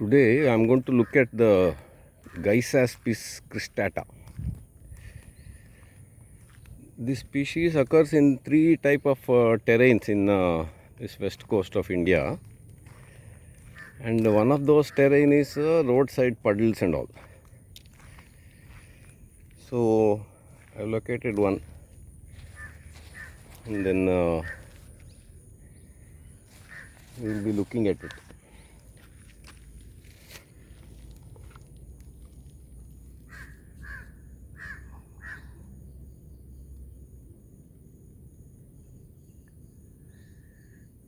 Today I am going to look at the Geissaspis cristata. This species occurs in three type of terrains in this west coast of India, and one of those terrain is roadside puddles and all. So I have located one, and then we will be looking at it.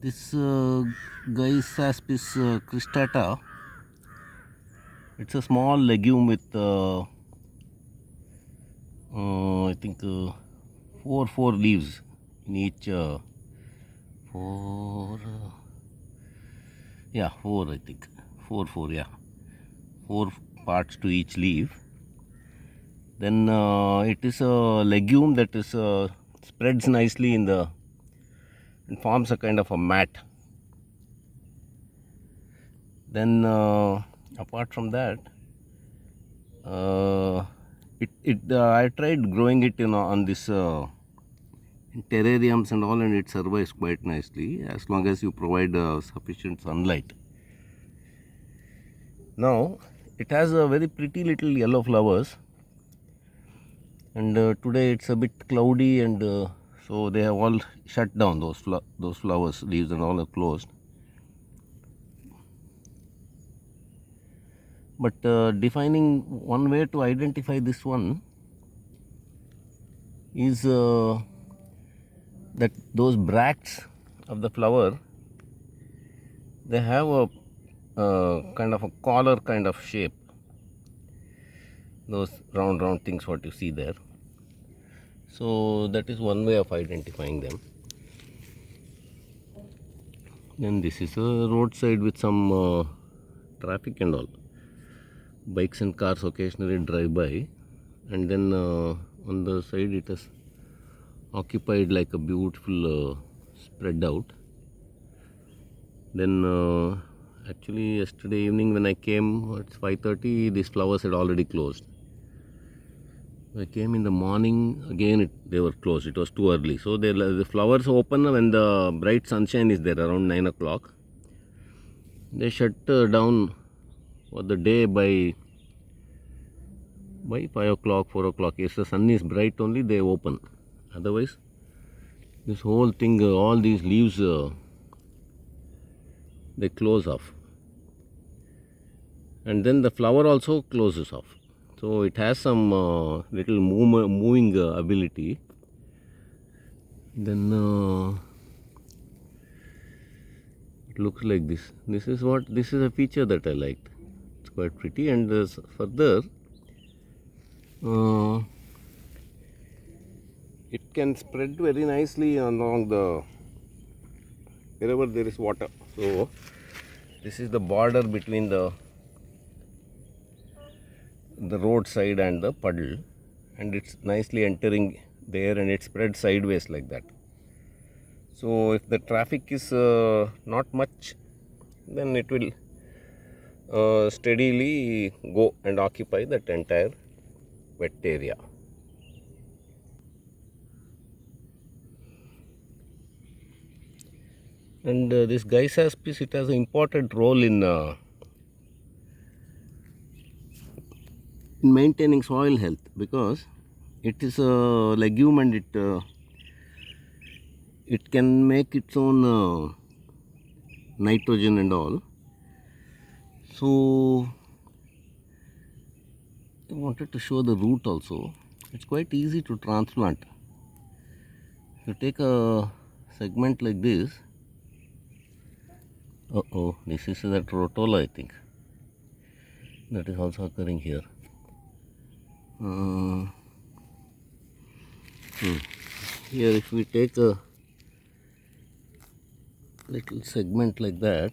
This Geissaspis cristata, it's a small legume with I think four leaves in each four I think four parts to each leaf. Then it is a legume that is spreads nicely in the and forms a kind of a mat. Then apart from that, I tried growing it on this in terrariums and all, and it survives quite nicely as long as you provide sufficient sunlight. Now it has a very pretty little yellow flowers, and today it's a bit cloudy, and so they have all shut down. Those flowers, leaves and all are closed. But defining one way to identify this one is that those bracts of the flower, they have a kind of a collar kind of shape. Those round things what you see there. So that is one way of identifying them. Then this is a roadside with some traffic and all. Bikes and cars occasionally drive by, and then on the side it is occupied like a beautiful spread out. Then actually yesterday evening when I came, it's 5:30, these flowers had already closed. I came in the morning, again they were closed. It was too early. So the flowers open when the bright sunshine is there around 9 o'clock. They shut down for the day by 5 o'clock, 4 o'clock. If the sun is bright only, they open. Otherwise, this whole thing, all these leaves, they close off. And then the flower also closes off. So it has some little moving ability. Then it looks like this. This is a feature that I liked. It's quite pretty, and further it can spread very nicely along wherever there is water. So this is the border between the roadside and the puddle, and it's nicely entering there, and it spreads sideways like that. So if the traffic is not much, then it will steadily go and occupy that entire wet area. And this Geissaspis, it has an important role in maintaining soil health, because it is a legume, and it can make its own nitrogen and all. So I wanted to show the root also. It's quite easy to transplant. If you take a segment like this, this is that rotola, I think, that is also occurring here. Here if we take a little segment like that,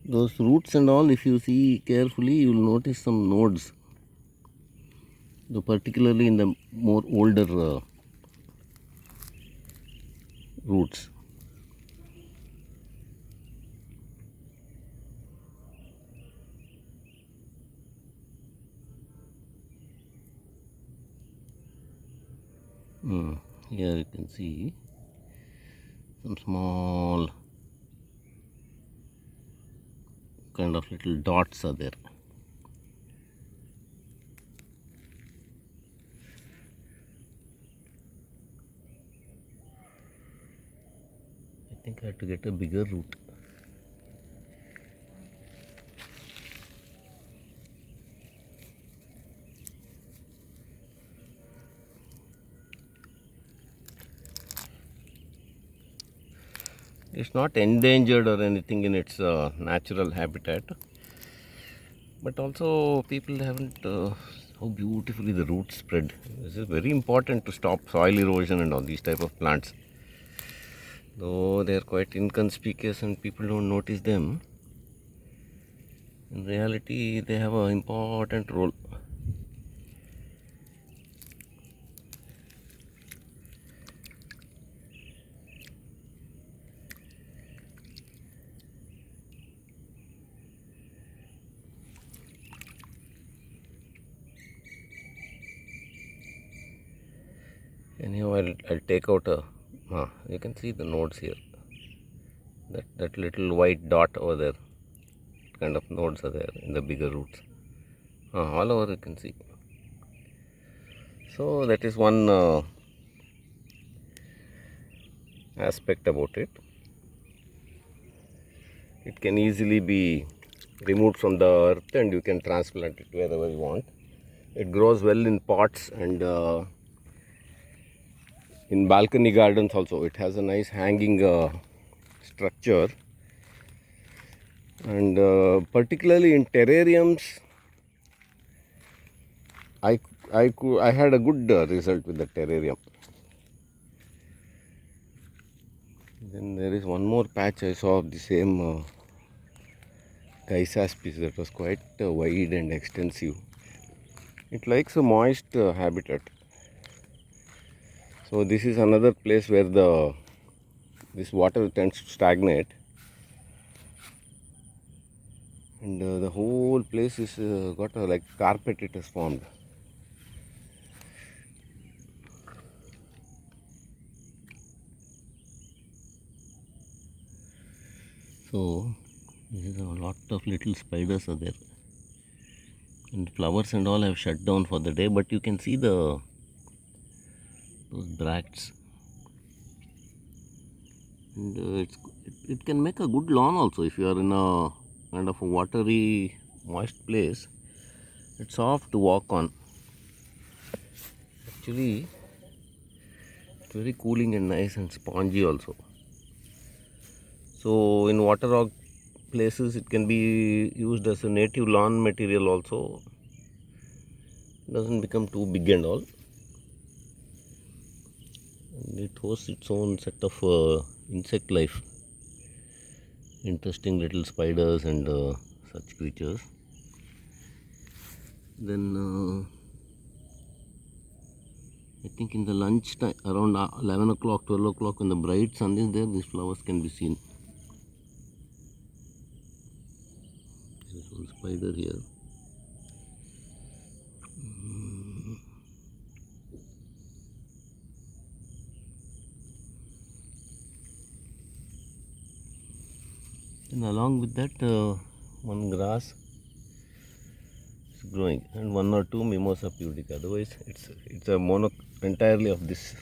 those roots and all, if you see carefully, you will notice some nodes, particularly in the more older roots. Here you can see some small kind of little dots are there. I think I have to get a bigger root. It's not endangered or anything in its natural habitat, but also people haven't how beautifully the roots spread. This is very important to stop soil erosion and all these type of plants. Though they are quite inconspicuous and people don't notice them, in reality they have an important role. Anyhow, I'll take out a, you can see the nodes here. That little white dot over there, kind of nodes are there in the bigger roots. All over you can see. So that is one aspect about it. It can easily be removed from the earth and you can transplant it wherever you want. It grows well in pots and in balcony gardens also. It has a nice hanging structure, and particularly in terrariums I had a good result with the terrarium. Then there is one more patch I saw of the same Geissaspis that was quite wide and extensive. It likes a moist habitat. So this is another place where this water tends to stagnate, and the whole place is got a like carpet it has formed. So this is a lot of little spiders are there, and flowers and all have shut down for the day, but you can see those bracts, and it can make a good lawn also if you are in a kind of a watery moist place. It's soft to walk on. Actually it's very cooling and nice and spongy also. So in waterlogged places it can be used as a native lawn material also. It doesn't become too big and all, and it hosts its own set of insect life, interesting little spiders and such creatures. Then I think in the lunch time around 11 o'clock 12 o'clock when the bright sun is there, these flowers can be seen. There's one spider here. And along with that one grass is growing, and one or two mimosa pudica. Otherwise it's a mono entirely of this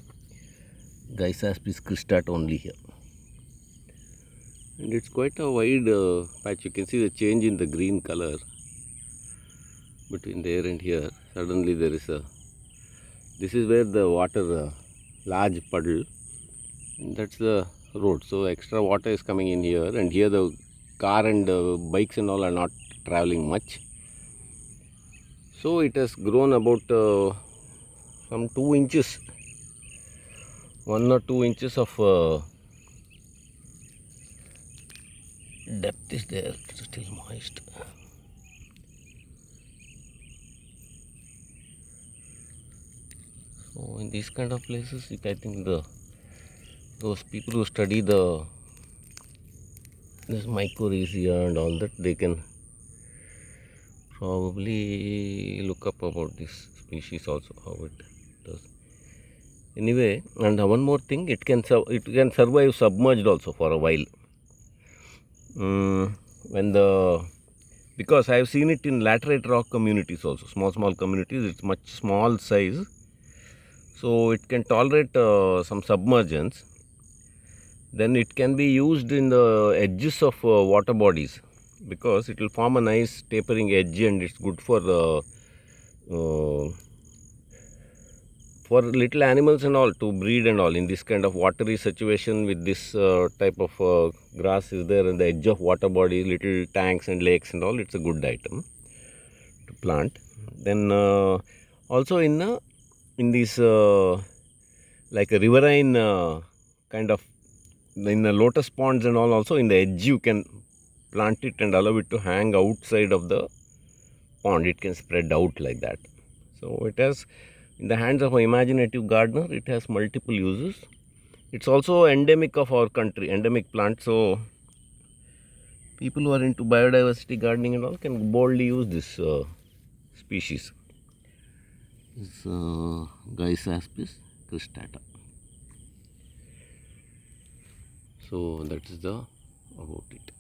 Geissaspis cristata only here, and it's quite a wide patch. You can see the change in the green color between there and here. Suddenly there is this is where the water large puddle, and that's the road. So extra water is coming in here, and here the car and bikes and all are not traveling much. So it has grown about some 2 inches, 1 or 2 inches of depth is there. It's still moist. So in these kind of places, I think the those people who study this mycorrhizae and all that, they can probably look up about this species also, how it does. Anyway, and one more thing, it can survive submerged also for a while. When the Because I have seen it in laterite rock communities also, small communities. It's much small size, so it can tolerate some submergence. Then it can be used in the edges of water bodies, because it will form a nice tapering edge, and it's good for little animals and all to breed and all in this kind of watery situation. With this type of grass is there in the edge of water body, little tanks and lakes and all, it's a good item to plant. Then also in these like a riverine kind of, in the lotus ponds and all, also in the edge you can plant it and allow it to hang outside of the pond. It can spread out like that. So it has, in the hands of an imaginative gardener, it has multiple uses. It's also endemic of our country, endemic plant. So people who are into biodiversity gardening and all can boldly use this species. This Geissaspis cristata. So that is the about it.